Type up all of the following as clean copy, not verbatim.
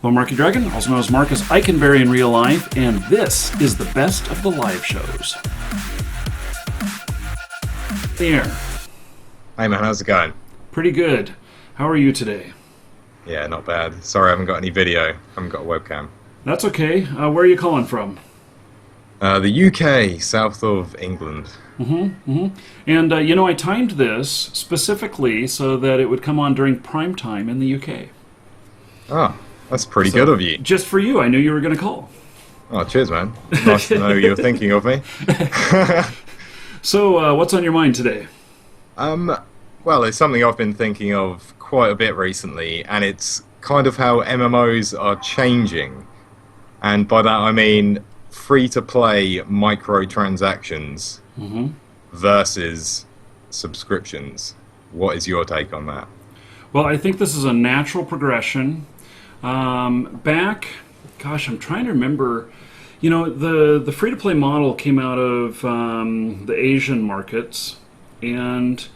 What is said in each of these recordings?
Hello, Marky Dragon, also known as Marcus Eikenberry in real life, and this is the best of the live shows. There. Hey man, how's it going? Pretty good. How are you today? Yeah, not bad. Sorry I haven't got any video. I haven't got a webcam. That's okay. Where are you calling from? The UK, south of England. And, I timed this specifically so that it would come on during prime time in the UK. Oh, that's pretty good of you. Just for you, I knew you were going to call. Oh, cheers man. Nice to know you're thinking of me. So, what's on your mind today? Well, it's something I've been thinking of quite a bit recently, and it's kind of how MMOs are changing. And by that I mean free-to-play microtransactions versus subscriptions. What is your take on that? Well, I think this is a natural progression. I'm trying to remember, the free-to-play model came out of the Asian markets, and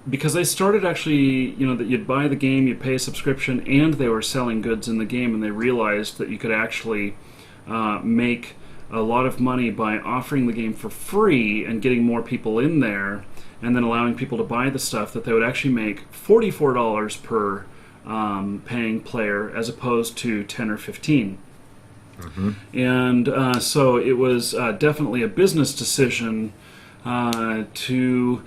because they started actually, that you'd buy the game, you'd pay a subscription, and they were selling goods in the game, and they realized that you could actually make a lot of money by offering the game for free and getting more people in there, and then allowing people to buy the stuff, that they would actually make $44 per paying player as opposed to 10 or 15. And so it was definitely a business decision to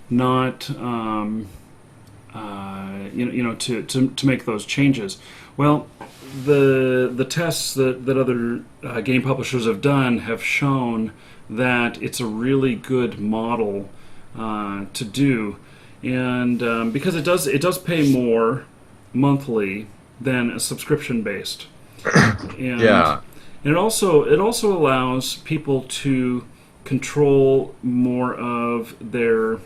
not to make those changes. Well, the tests that other game publishers have done have shown that it's a really good model to do, and because it does pay more monthly than a subscription based, and Yeah. and it also allows people to control more of their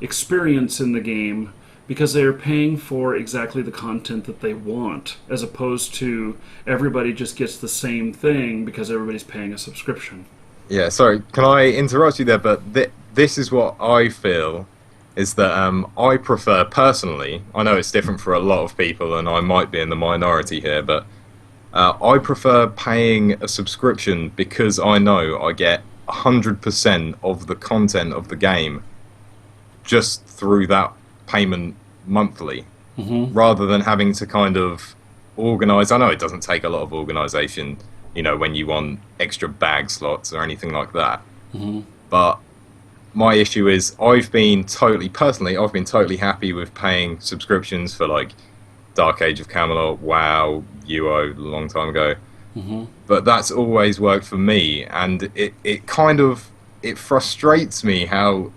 experience in the game, because they're paying for exactly the content that they want, as opposed to everybody just gets the same thing because everybody's paying a subscription. Yeah, sorry, can I interrupt you there? But this is what I feel, is that I prefer personally, I know it's different for a lot of people and I might be in the minority here, but I prefer paying a subscription because I know I get 100% of the content of the game just through that payment monthly, rather than having to kind of organise. I know it doesn't take a lot of organisation, when you want extra bag slots or anything like that. But my issue is I've been totally happy with paying subscriptions for like Dark Age of Camelot, WoW, UO a long time ago. But that's always worked for me, and it frustrates me how,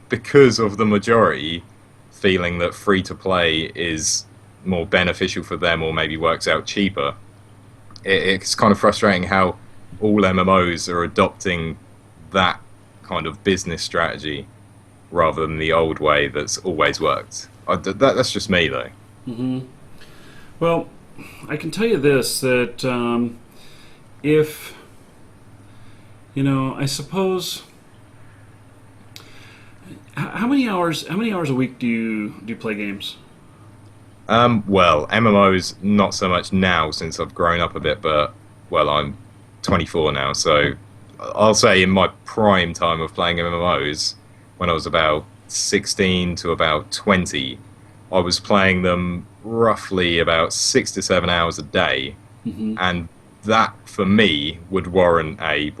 because of the majority feeling that free-to-play is more beneficial for them or maybe works out cheaper, it's kind of frustrating how all MMOs are adopting that kind of business strategy rather than the old way that's always worked. That's just me, though. Well, I can tell you this, that if, I suppose, how many hours a week do you play games? Well, MMOs not so much now since I've grown up a bit, but well, I'm 24 now, so I'll say in my prime time of playing MMOs, when I was about 16 to about 20, I was playing them roughly about 6 to 7 hours a day, and that for me would warrant I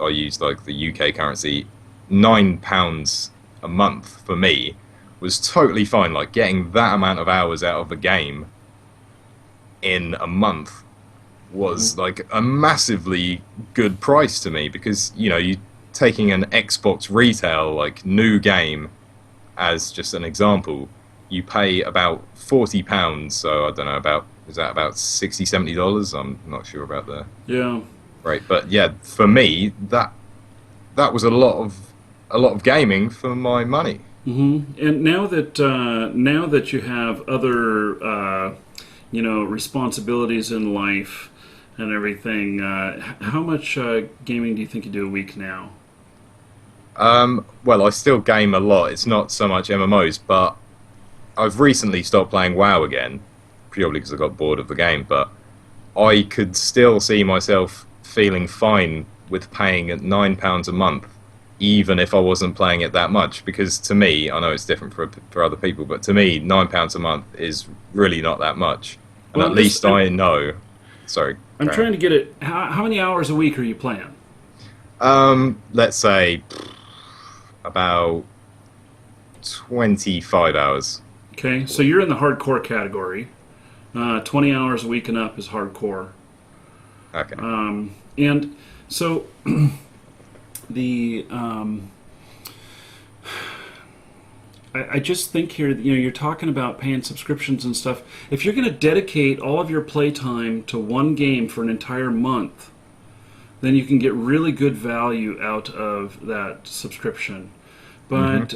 use like the UK currency, £9 a month for me was totally fine. Like, getting that amount of hours out of the game in a month was like a massively good price to me, because you taking an Xbox retail like new game as just an example, you pay about £40, so I don't know, is that about $60-70? I'm not sure about the right, but yeah, for me that was a lot of gaming for my money. And now that you have other responsibilities in life and everything, how much gaming do you think you do a week now? Well, I still game a lot. It's not so much MMOs, but I've recently stopped playing WoW again, purely because I got bored of the game. But I could still see myself feeling fine with paying at £9 a month, even if I wasn't playing it that much. Because to me, I know it's different for other people, but to me, £9 a month is really not that much. And Well, at least I know. Sorry, I'm carry on. trying to get it. How many hours a week are you playing? Let's say about 25 hours. Okay, so you're in the hardcore category. 20 hours a week and up is hardcore. Okay. And so the I just think here, you're talking about paying subscriptions and stuff. If you're going to dedicate all of your playtime to one game for an entire month, then you can get really good value out of that subscription. But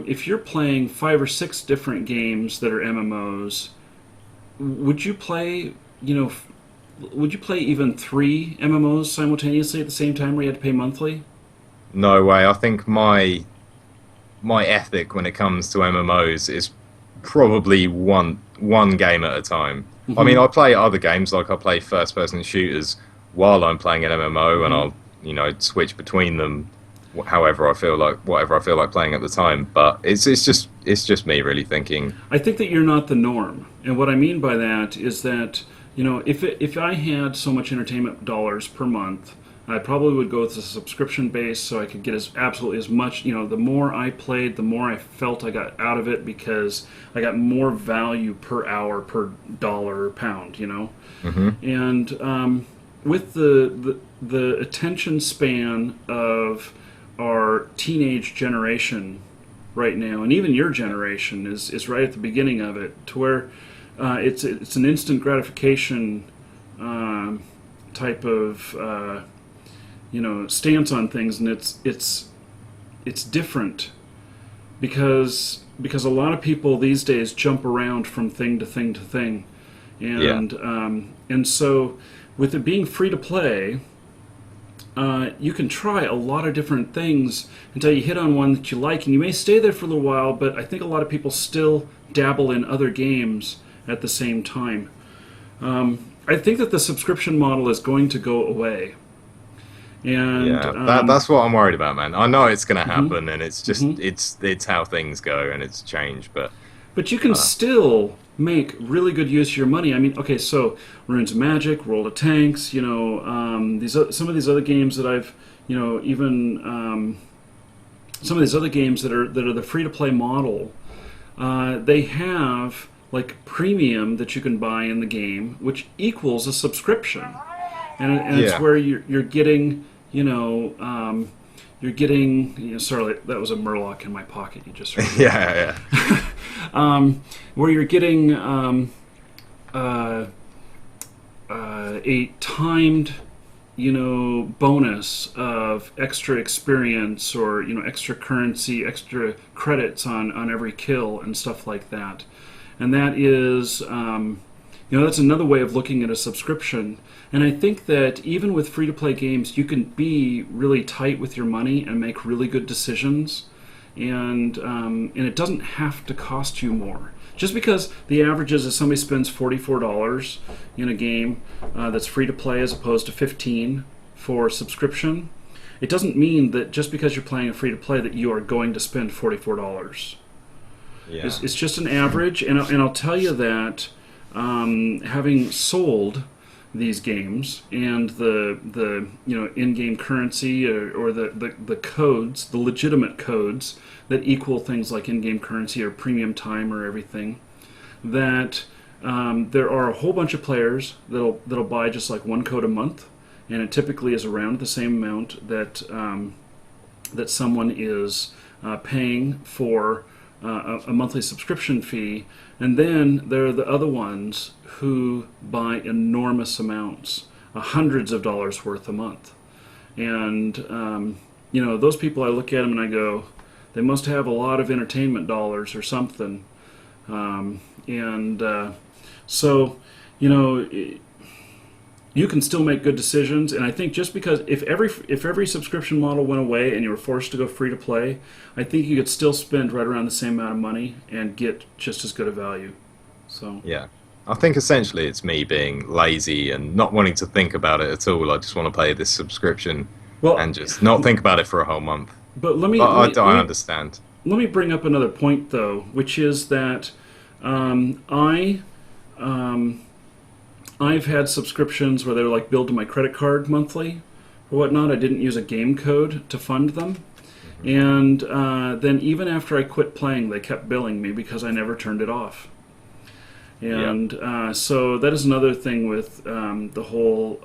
if you're playing 5 or 6 different games that are MMOs, would you play, would you play even 3 MMOs simultaneously at the same time where you had to pay monthly? No way. I think my ethic when it comes to MMOs is probably one game at a time. I mean, I play other games, like I play first person shooters while I'm playing an MMO, and I'll switch between them whatever I feel like playing at the time. But it's just me really thinking. I think that you're not the norm, and what I mean by that is that if I had so much entertainment dollars per month, I probably would go with a subscription base so I could get absolutely as much. The more I played, the more I felt I got out of it because I got more value per hour, per dollar, or pound. And with the attention span of our teenage generation right now, and even your generation is right at the beginning of it, to where it's an instant gratification type of stance on things, and it's different because a lot of people these days jump around from thing to thing to thing, and Yeah. and so with it being free to play, you can try a lot of different things until you hit on one that you like, and you may stay there for a little while. But I think a lot of people still dabble in other games at the same time. I think that the subscription model is going to go away. And Yeah, that's what I'm worried about, man. I know it's going to happen, and it's just it's how things go, and it's changed. but you can still make really good use of your money. I mean, okay, so Runes of Magic, World of Tanks, some of these other games that I've, even some of these other games that are the free to play model, they have like premium that you can buy in the game, which equals a subscription, and it's Yeah. where you're getting. You're getting. Sorry, that was a Murloc in my pocket. You just heard. Yeah, Where you're getting a timed, bonus of extra experience or extra currency, extra credits on every kill and stuff like that, and that is. That's another way of looking at a subscription. And I think that even with free-to-play games, you can be really tight with your money and make really good decisions. And it doesn't have to cost you more. Just because the average is that somebody spends $44 in a game that's free-to-play as opposed to $15 for subscription, it doesn't mean that just because you're playing a free-to-play that you are going to spend $44. yeah. It's just an average, and I'll tell you that having sold these games and the in-game currency or the codes, the legitimate codes that equal things like in-game currency or premium time or everything, that there are a whole bunch of players that'll buy just like one code a month, and it typically is around the same amount that someone is paying for a monthly subscription fee. And then there are the other ones who buy enormous amounts, hundreds of dollars worth a month. And, those people, I look at them and I go, they must have a lot of entertainment dollars or something. So, you can still make good decisions. And I think just because if every subscription model went away and you were forced to go free to play, I think you could still spend right around the same amount of money and get just as good a value. So Yeah. I think essentially it's me being lazy and not wanting to think about it at all. I just want to pay this subscription well, and just not think about it for a whole month. but I understand. let me bring up another point though, which is that I. I've had subscriptions where they were like billed to my credit card monthly or whatnot. I didn't use a game code to fund them. And then even after I quit playing, they kept billing me because I never turned it off. And so that is another thing with the whole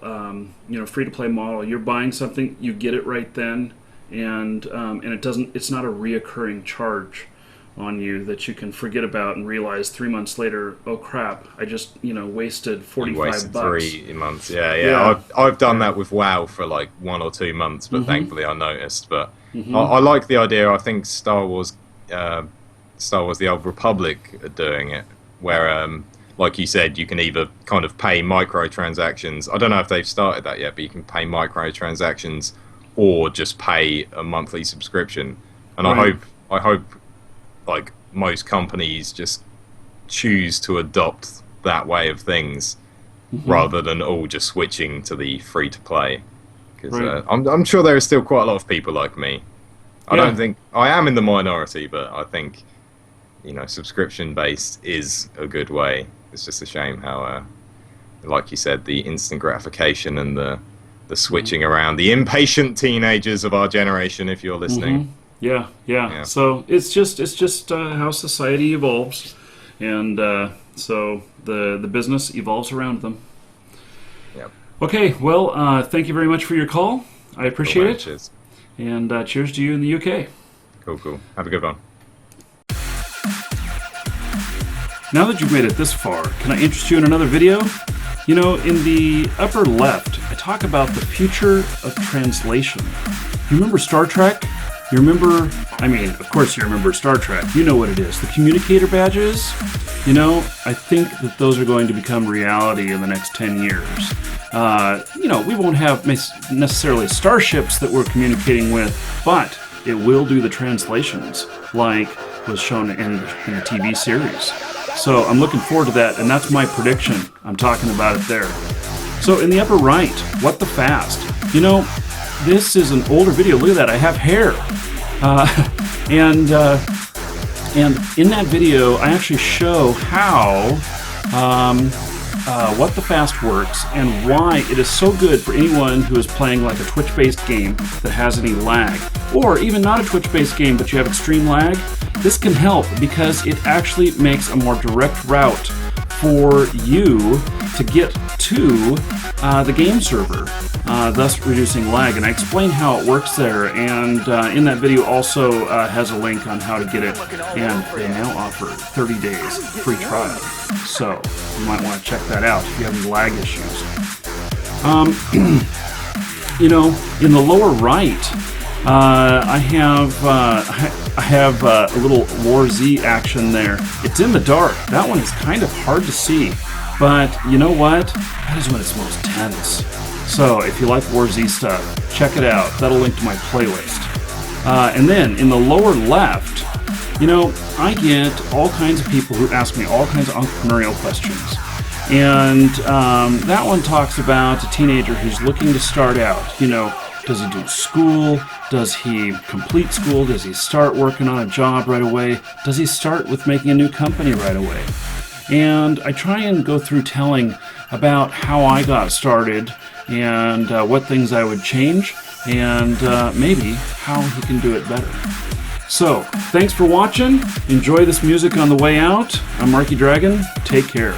free-to-play model. You're buying something, you get it right then, and it's not a reoccurring charge on you that you can forget about and realize 3 months later, oh crap, I just wasted $45. 3 months. Yeah. I've done that with WoW for like 1 or 2 months, but thankfully I noticed. But I like the idea. I think Star Wars, the Old Republic are doing it, where like you said, you can either kind of pay microtransactions. I don't know if they've started that yet, but you can pay microtransactions or just pay a monthly subscription. And Right. I hope like most companies just choose to adopt that way of things rather than all just switching to the free to play. Because Right. I'm sure there are still quite a lot of people like me. I Yeah. don't think I am in the minority, but I think subscription based is a good way. It's just a shame how, like you said, the instant gratification and the switching around, the impatient teenagers of our generation, if you're listening. Yeah. So it's just how society evolves, and so the business evolves around them. Yep. Okay, well, thank you very much for your call. I appreciate Cool, man. it, Cheers. and cheers to you in the UK. Cool. Have a good one. Now that you've made it this far, can I interest you in another video? In the upper left, I talk about the future of translation. You remember Star Trek? You remember, of course you remember Star Trek. You know what it is. The communicator badges? I think that those are going to become reality in the next 10 years. We won't have necessarily starships that we're communicating with, but it will do the translations, like was shown in the TV series. So I'm looking forward to that, and that's my prediction. I'm talking about it there. So in the upper right, what the fast? This is an older video. Look at that. I have hair. And in that video, I actually show how what the fast works and why it is so good for anyone who is playing like a Twitch-based game that has any lag. Or even not a Twitch-based game, but you have extreme lag. This can help because it actually makes a more direct route for you to get to the game server, thus reducing lag. And I explain how it works there, and in that video also has a link on how to get it, and they now offer 30 days free trial. So you might want to check that out if you have any lag issues. In the lower right, I have a little War Z action there. It's in the dark. That one is kind of hard to see, but you know what? That is when it's most tense. So if you like War Z stuff, check it out. That'll link to my playlist. And then in the lower left, I get all kinds of people who ask me all kinds of entrepreneurial questions. And that one talks about a teenager who's looking to start out. Does he do school? Does he complete school? Does he start working on a job right away? Does he start with making a new company right away? And I try and go through telling about how I got started and what things I would change and maybe how he can do it better. So, thanks for watching. Enjoy this music on the way out. I'm Marky Dragon. Take care.